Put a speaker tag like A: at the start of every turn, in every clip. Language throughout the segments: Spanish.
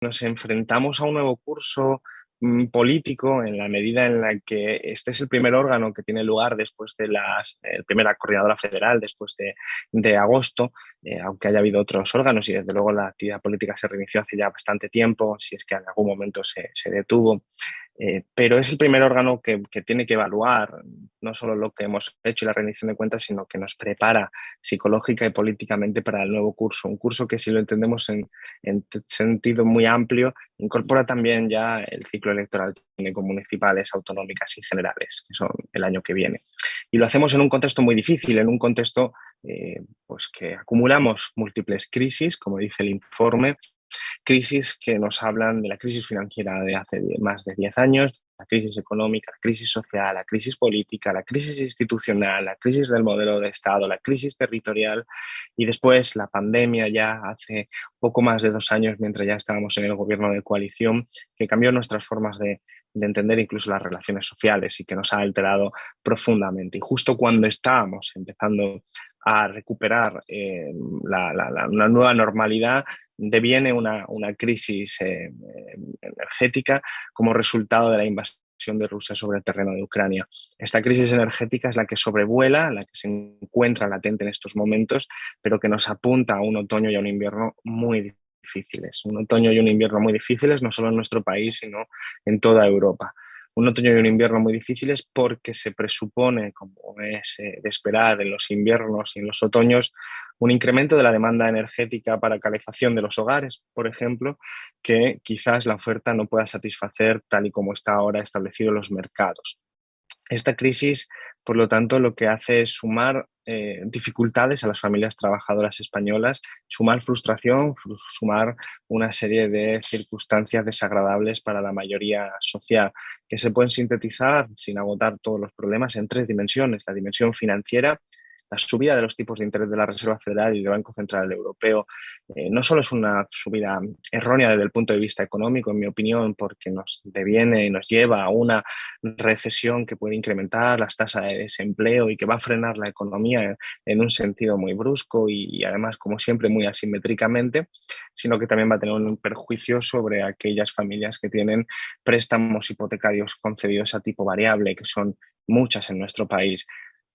A: nos enfrentamos a un nuevo curso político en la medida en la que este es el primer órgano que tiene lugar después de primera coordinadora federal, después de agosto, aunque haya habido otros órganos y desde luego la actividad política se reinició hace ya bastante tiempo, si es que en algún momento se detuvo. Pero es el primer órgano que tiene que evaluar no solo lo que hemos hecho y la rendición de cuentas, sino que nos prepara psicológica y políticamente para el nuevo curso. Un curso que, si lo entendemos en sentido muy amplio, incorpora también ya el ciclo electoral que tiene con municipales, autonómicas y generales, que son el año que viene. Y lo hacemos en un contexto muy difícil, en un contexto pues que acumulamos múltiples crisis, como dice el informe, crisis que nos hablan de la crisis financiera de hace más de 10 años, la crisis económica, la crisis social, la crisis política, la crisis institucional, la crisis del modelo de Estado, la crisis territorial y después la pandemia ya hace poco más de 2 años, mientras ya estábamos en el gobierno de coalición, que cambió nuestras formas de entender incluso las relaciones sociales y que nos ha alterado profundamente. Y justo cuando estábamos empezando a recuperar una nueva normalidad, deviene una crisis energética como resultado de la invasión de Rusia sobre el terreno de Ucrania. Esta crisis energética es la que sobrevuela, la que se encuentra latente en estos momentos, pero que nos apunta a un otoño y a un invierno muy difíciles. Un otoño y un invierno muy difíciles, no solo en nuestro país, sino en toda Europa. Un otoño y un invierno muy difíciles porque se presupone, como es de esperar en los inviernos y en los otoños, un incremento de la demanda energética para calefacción de los hogares, por ejemplo, que quizás la oferta no pueda satisfacer tal y como está ahora establecido en los mercados. Esta crisis, por lo tanto, lo que hace es sumar dificultades a las familias trabajadoras españolas, sumar frustración, sumar una serie de circunstancias desagradables para la mayoría social, que se pueden sintetizar, sin agotar todos los problemas, en tres dimensiones. La dimensión financiera, la subida de los tipos de interés de la Reserva Federal y del Banco Central Europeo no solo es una subida errónea desde el punto de vista económico, en mi opinión, porque nos deviene y nos lleva a una recesión que puede incrementar las tasas de desempleo y que va a frenar la economía en un sentido muy brusco y además, como siempre, muy asimétricamente, sino que también va a tener un perjuicio sobre aquellas familias que tienen préstamos hipotecarios concedidos a tipo variable, que son muchas en nuestro país.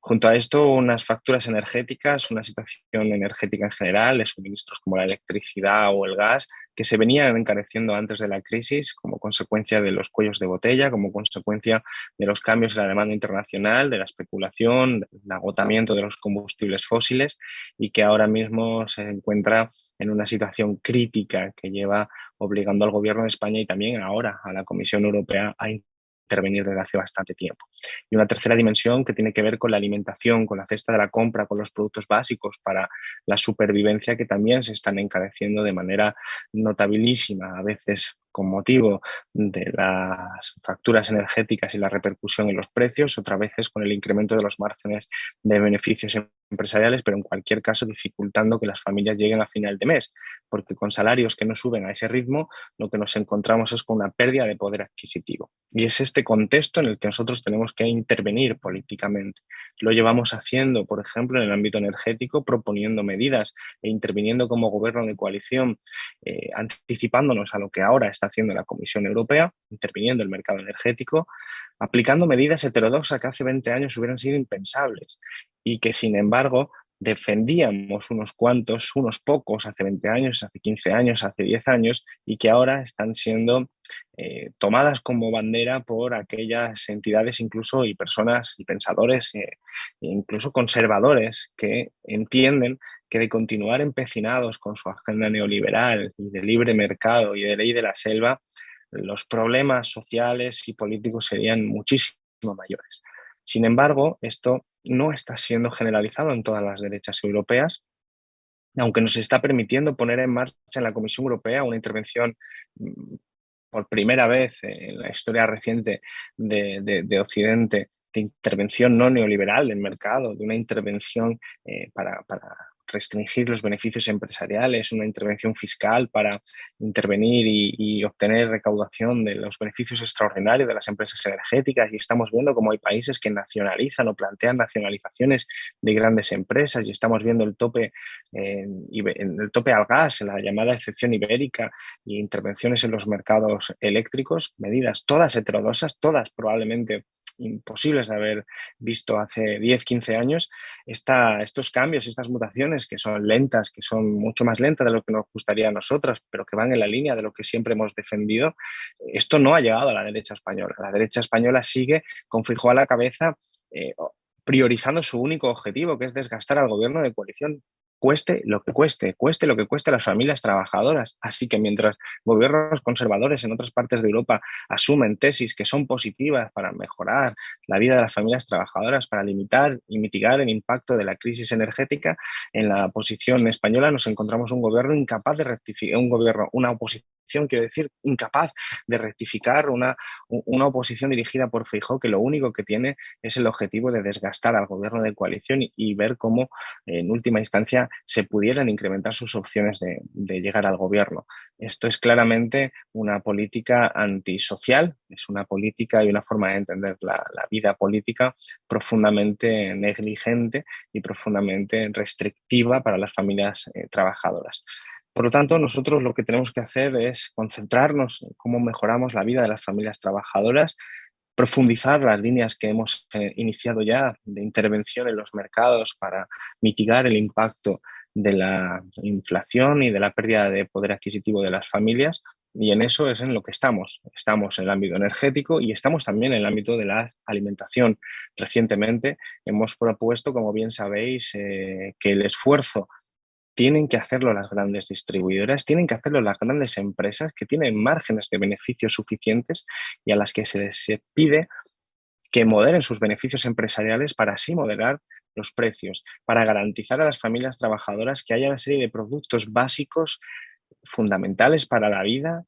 A: Junto a esto, unas facturas energéticas, una situación energética en general, de suministros como la electricidad o el gas, que se venían encareciendo antes de la crisis como consecuencia de los cuellos de botella, como consecuencia de los cambios en la demanda internacional, de la especulación, del agotamiento de los combustibles fósiles y que ahora mismo se encuentra en una situación crítica que lleva obligando al Gobierno de España y también ahora a la Comisión Europea a intervenir desde hace bastante tiempo. Y una tercera dimensión que tiene que ver con la alimentación, con la cesta de la compra, con los productos básicos para la supervivencia que también se están encareciendo de manera notabilísima, a veces con motivo de las facturas energéticas y la repercusión en los precios, otras veces con el incremento de los márgenes de beneficios empresariales, pero en cualquier caso dificultando que las familias lleguen a final de mes, porque con salarios que no suben a ese ritmo, lo que nos encontramos es con una pérdida de poder adquisitivo. Y es este contexto en el que nosotros tenemos que intervenir políticamente. Lo llevamos haciendo, por ejemplo, en el ámbito energético, proponiendo medidas e interviniendo como gobierno de coalición, anticipándonos a lo que ahora está haciendo la Comisión Europea, interviniendo el mercado energético, aplicando medidas heterodoxas que hace 20 años hubieran sido impensables y que, sin embargo, defendíamos unos cuantos, unos pocos hace 20 años, hace 15 años, hace 10 años y que ahora están siendo tomadas como bandera por aquellas entidades incluso y personas y pensadores, incluso conservadores, que entienden que de continuar empecinados con su agenda neoliberal y de libre mercado y de ley de la selva, los problemas sociales y políticos serían muchísimo mayores. Sin embargo, esto no está siendo generalizado en todas las derechas europeas, aunque nos está permitiendo poner en marcha en la Comisión Europea una intervención mm, por primera vez en la historia reciente de Occidente, de intervención no neoliberal del mercado, de una intervención para restringir los beneficios empresariales, una intervención fiscal para intervenir y obtener recaudación de los beneficios extraordinarios de las empresas energéticas. Y estamos viendo cómo hay países que nacionalizan o plantean nacionalizaciones de grandes empresas, y estamos viendo el tope al gas, la llamada excepción ibérica, y intervenciones en los mercados eléctricos, medidas todas heterodoxas, todas probablemente imposibles de haber visto hace 10 15 años. Estos cambios, estas mutaciones que son lentas, que son mucho más lentas de lo que nos gustaría a nosotros, pero que van en la línea de lo que siempre hemos defendido, esto no ha llegado a la derecha española. La derecha española sigue con Feijóo a la cabeza, priorizando su único objetivo, que es desgastar al gobierno de coalición, cueste lo que cueste a las familias trabajadoras. Así que mientras gobiernos conservadores en otras partes de Europa asumen tesis que son positivas para mejorar la vida de las familias trabajadoras, para limitar y mitigar el impacto de la crisis energética, en la oposición española nos encontramos un gobierno incapaz de rectificar, una oposición, quiero decir, incapaz de rectificar, una oposición dirigida por Feijóo que lo único que tiene es el objetivo de desgastar al gobierno de coalición y ver cómo en última instancia se pudieran incrementar sus opciones de llegar al gobierno. Esto es claramente una política antisocial, es una política y una forma de entender la vida política profundamente negligente y profundamente restrictiva para las familias trabajadoras. Por lo tanto, nosotros lo que tenemos que hacer es concentrarnos en cómo mejoramos la vida de las familias trabajadoras, profundizar las líneas que hemos iniciado ya de intervención en los mercados para mitigar el impacto de la inflación y de la pérdida de poder adquisitivo de las familias. Y en eso es en lo que estamos. Estamos en el ámbito energético y estamos también en el ámbito de la alimentación. Recientemente hemos propuesto, como bien sabéis, que el esfuerzo tienen que hacerlo las grandes distribuidoras, tienen que hacerlo las grandes empresas que tienen márgenes de beneficios suficientes y a las que se les pide que moderen sus beneficios empresariales para así moderar los precios, para garantizar a las familias trabajadoras que haya una serie de productos básicos fundamentales para la vida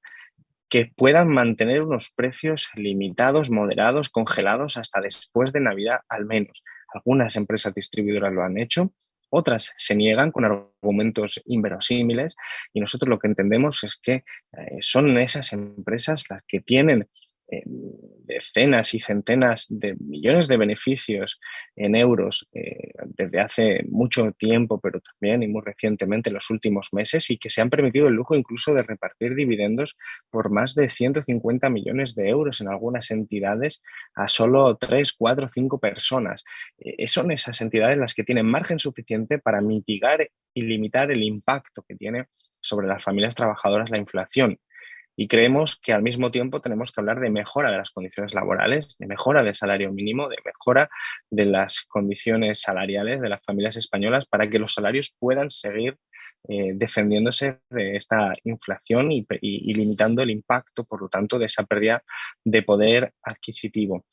A: que puedan mantener unos precios limitados, moderados, congelados hasta después de Navidad al menos. Algunas empresas distribuidoras lo han hecho, otras se niegan con argumentos inverosímiles, y nosotros lo que entendemos es que son esas empresas las que tienen decenas y centenas de millones de beneficios en euros desde hace mucho tiempo, pero también y muy recientemente en los últimos meses, y que se han permitido el lujo incluso de repartir dividendos por más de 150 millones de euros en algunas entidades a solo 3 4 5 personas. Son esas entidades las que tienen margen suficiente para mitigar y limitar el impacto que tiene sobre las familias trabajadoras la inflación. Y creemos que al mismo tiempo tenemos que hablar de mejora de las condiciones laborales, de mejora del salario mínimo, de mejora de las condiciones salariales de las familias españolas para que los salarios puedan seguir defendiéndose de esta inflación y limitando el impacto, por lo tanto, de esa pérdida de poder adquisitivo.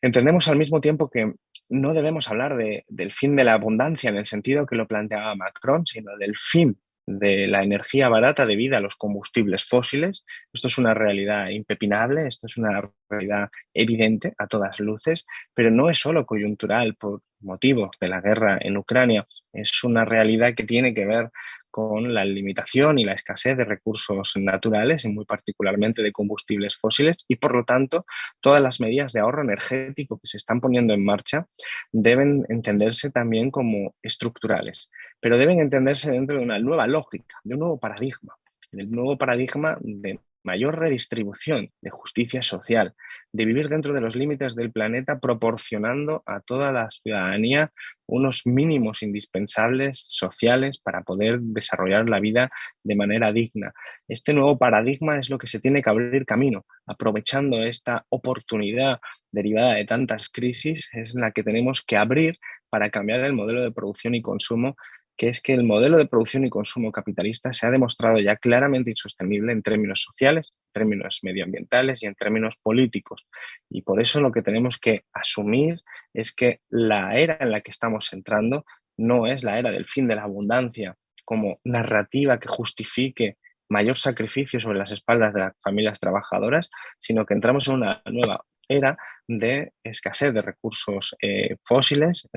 A: Entendemos al mismo tiempo que no debemos hablar del fin de la abundancia en el sentido que lo planteaba Macron, sino del fin de la energía barata debido a los combustibles fósiles. Esto es una realidad impepinable, esto es una realidad evidente a todas luces, pero no es solo coyuntural por motivo de la guerra en Ucrania, es una realidad que tiene que ver con la limitación y la escasez de recursos naturales y muy particularmente de combustibles fósiles, y por lo tanto todas las medidas de ahorro energético que se están poniendo en marcha deben entenderse también como estructurales, pero deben entenderse dentro de una nueva lógica, de un nuevo paradigma, del nuevo paradigma de mayor redistribución, de justicia social, de vivir dentro de los límites del planeta proporcionando a toda la ciudadanía unos mínimos indispensables sociales para poder desarrollar la vida de manera digna. Este nuevo paradigma es lo que se tiene que abrir camino, aprovechando esta oportunidad derivada de tantas crisis, es la que tenemos que abrir para cambiar el modelo de producción y consumo, que es que el modelo de producción y consumo capitalista se ha demostrado ya claramente insostenible en términos sociales, en términos medioambientales y en términos políticos. Y por eso lo que tenemos que asumir es que la era en la que estamos entrando no es la era del fin de la abundancia como narrativa que justifique mayor sacrificio sobre las espaldas de las familias trabajadoras, sino que entramos en una nueva era de escasez de recursos fósiles,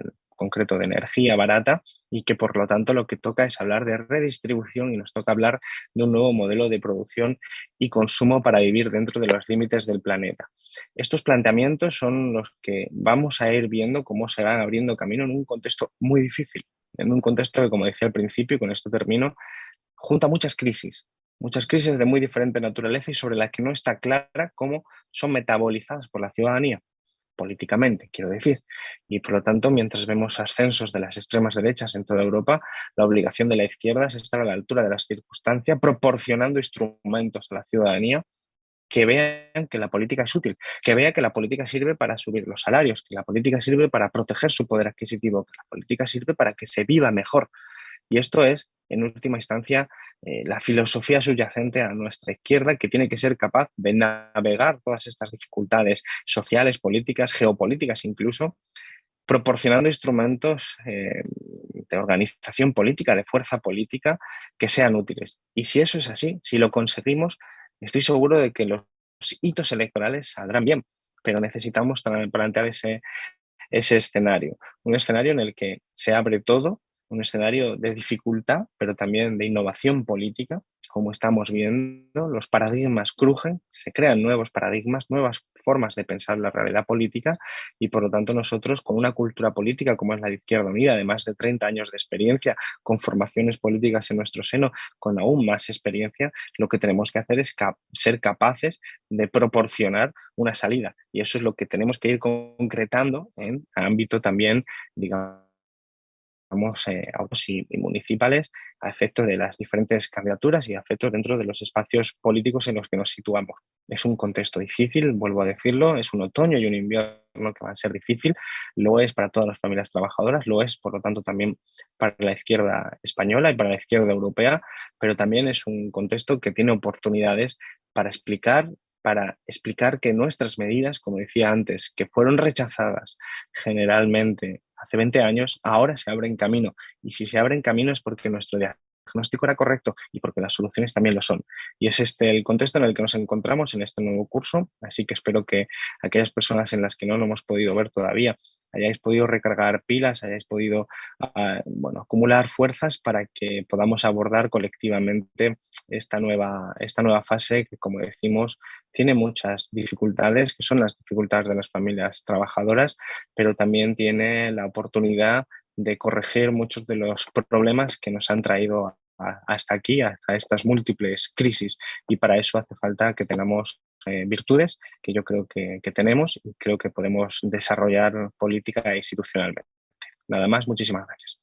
A: concreto de energía barata, y que por lo tanto lo que toca es hablar de redistribución y nos toca hablar de un nuevo modelo de producción y consumo para vivir dentro de los límites del planeta. Estos planteamientos son los que vamos a ir viendo cómo se van abriendo camino en un contexto muy difícil, en un contexto que, como decía al principio, y con esto termino, junta muchas crisis de muy diferente naturaleza y sobre las que no está clara cómo son metabolizadas por la ciudadanía políticamente, quiero decir. Y por lo tanto, mientras vemos ascensos de las extremas derechas en toda Europa, la obligación de la izquierda es estar a la altura de las circunstancias, proporcionando instrumentos a la ciudadanía que vean que la política es útil, que vea que la política sirve para subir los salarios, que la política sirve para proteger su poder adquisitivo, que la política sirve para que se viva mejor. Y esto es, en última instancia, la filosofía subyacente a nuestra izquierda, que tiene que ser capaz de navegar todas estas dificultades sociales, políticas, geopolíticas incluso, proporcionando instrumentos de organización política, de fuerza política, que sean útiles. Y si eso es así, si lo conseguimos, estoy seguro de que los hitos electorales saldrán bien, pero necesitamos plantear ese escenario, un escenario en el que se abre todo, un escenario de dificultad, pero también de innovación política. Como estamos viendo, los paradigmas crujen, se crean nuevos paradigmas, nuevas formas de pensar la realidad política, y por lo tanto nosotros, con una cultura política como es la de Izquierda Unida, de más de 30 años de experiencia, con formaciones políticas en nuestro seno, con aún más experiencia, lo que tenemos que hacer es ser capaces de proporcionar una salida. Y eso es lo que tenemos que ir concretando en ámbito también, digamos, autos y municipales, a efectos de las diferentes candidaturas y a efectos dentro de los espacios políticos en los que nos situamos. Es un contexto difícil, vuelvo a decirlo, es un otoño y un invierno que va a ser difícil, lo es para todas las familias trabajadoras, lo es, por lo tanto, también para la izquierda española y para la izquierda europea, pero también es un contexto que tiene oportunidades para explicar que nuestras medidas, como decía antes, que fueron rechazadas generalmente hace 20 años, ahora se abren camino. Y si se abren camino es porque nuestro diagnóstico era correcto y porque las soluciones también lo son. Y es este el contexto en el que nos encontramos en este nuevo curso. Así que espero que aquellas personas en las que no lo hemos podido ver todavía hayáis podido recargar pilas, hayáis podido bueno, acumular fuerzas para que podamos abordar colectivamente esta nueva fase que, como decimos, tiene muchas dificultades, que son las dificultades de las familias trabajadoras, pero también tiene la oportunidad de corregir muchos de los problemas que nos han traído hasta aquí, hasta estas múltiples crisis. Y para eso hace falta que tengamos virtudes que yo creo que tenemos y creo que podemos desarrollar política e institucionalmente. Nada más, muchísimas gracias.